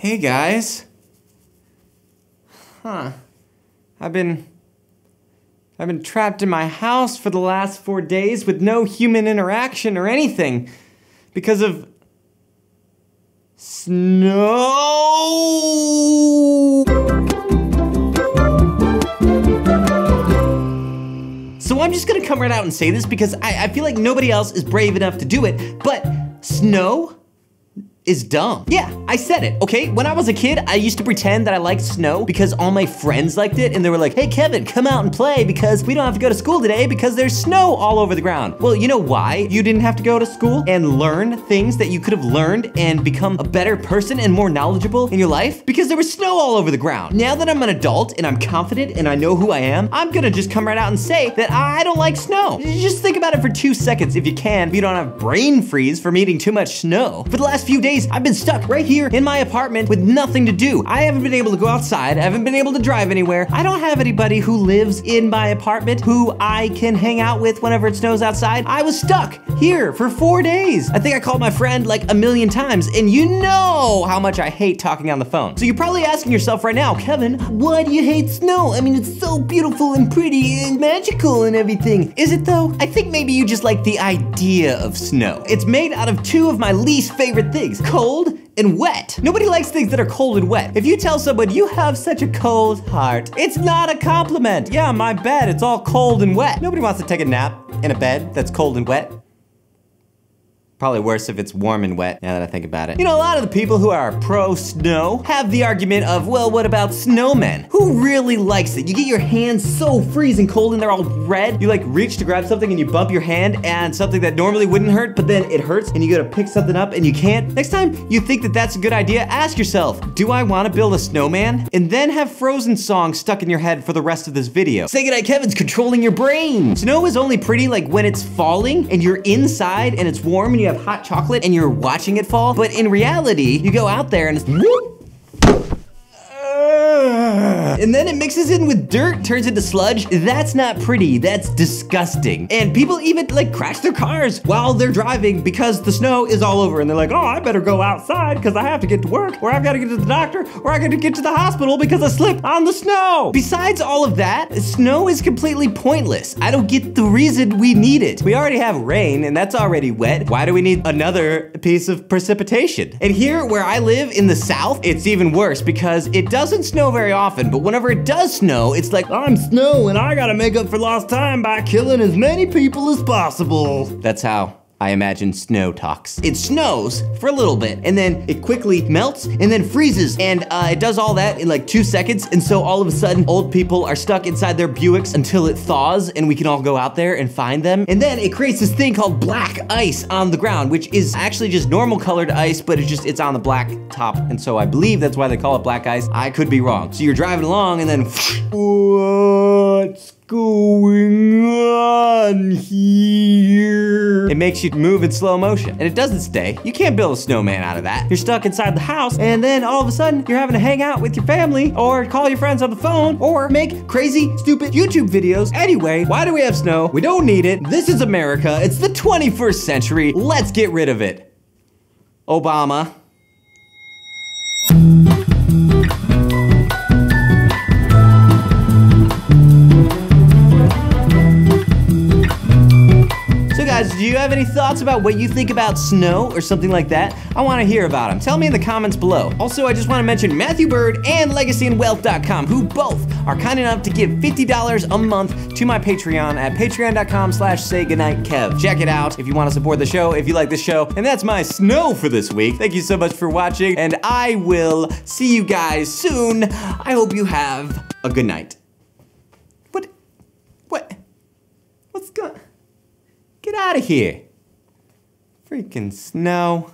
Hey guys. I've been trapped in my house for the last 4 days with no human interaction or anything because of snow. So I'm just gonna come right out and say this because I feel like nobody else is brave enough to do it, but snow is dumb. Yeah, I said it, okay? When I was a kid, I used to pretend that I liked snow because all my friends liked it, and they were like, hey Kevin, come out and play because we don't have to go to school today because there's snow all over the ground. Well, you know why you didn't have to go to school and learn things that you could have learned and become a better person and more knowledgeable in your life? Because there was snow all over the ground. Now that I'm an adult and I'm confident and I know who I am, I'm gonna just come right out and say that I don't like snow. Just think about it for 2 seconds if you can, if you don't have brain freeze from eating too much snow. For the last few days, I've been stuck right here in my apartment with nothing to do. I haven't been able to go outside. I haven't been able to drive anywhere. I don't have anybody who lives in my apartment who I can hang out with whenever it snows outside. I was stuck here for 4 days. I think I called my friend like 1,000,000 times, and you know how much I hate talking on the phone. So you're probably asking yourself right now, Kevin, why do you hate snow? I mean, it's so beautiful and pretty and magical and everything. Is it though? I think maybe you just like the idea of snow. It's made out of 2 of my least favorite things, cold and wet. Nobody likes things that are cold and wet. If you tell someone you have such a cold heart, it's not a compliment. Yeah, my bed, it's all cold and wet. Nobody wants to take a nap in a bed that's cold and wet. Probably worse if it's warm and wet, now that I think about it. You know, a lot of the people who are pro-snow have the argument of, well, what about snowmen? Who really likes it? You get your hands so freezing cold and they're all red. You like reach to grab something and you bump your hand and something that normally wouldn't hurt, but then it hurts and you go to pick something up and you can't. Next time you think that that's a good idea, ask yourself, do I want to build a snowman? And then have Frozen songs stuck in your head for the rest of this video. Say goodnight, Kevin's controlling your brain. Snow is only pretty like when it's falling and you're inside and it's warm and you have hot chocolate and you're watching it fall, but in reality, you go out there and it's whoop, and then it mixes in with dirt, turns into sludge. That's not pretty, that's disgusting. And people even like crash their cars while they're driving because the snow is all over and they're like, oh, I better go outside because I have to get to work, or I've got to get to the doctor, or I got to get to the hospital because I slipped on the snow. Besides all of that, snow is completely pointless. I don't get the reason we need it. We already have rain and that's already wet. Why do we need another piece of precipitation? And here where I live in the South, it's even worse because it doesn't snow very often, but whenever it does snow, it's like, I'm Snow and I gotta make up for lost time by killing as many people as possible. That's how I imagine snow talks. It snows for a little bit and then it quickly melts and then freezes, and it does all that in like 2 seconds, and so all of a sudden old people are stuck inside their Buicks until it thaws and we can all go out there and find them. And then it creates this thing called black ice on the ground, which is actually just normal colored ice, but it's on the black top, and so I believe that's why they call it black ice. I could be wrong. So you're driving along and then what's going on here? It makes you move in slow motion, and it doesn't stay. You can't build a snowman out of that. You're stuck inside the house, and then all of a sudden, you're having to hang out with your family, or call your friends on the phone, or make crazy, stupid YouTube videos. Anyway, why do we have snow? We don't need it. This is America. It's the 21st century. Let's get rid of it. Obama. Guys, do you have any thoughts about what you think about snow or something like that? I want to hear about them. Tell me in the comments below. Also, I just want to mention Matthew Bird and LegacyandWealth.com, who both are kind enough to give $50 a month to my Patreon at patreon.com/saygoodnightkev. Check it out if you want to support the show, if you like this show. And that's my snow for this week. Thank you so much for watching, and I will see you guys soon. I hope you have a good night. What's going on? Get out of here. Freaking snow.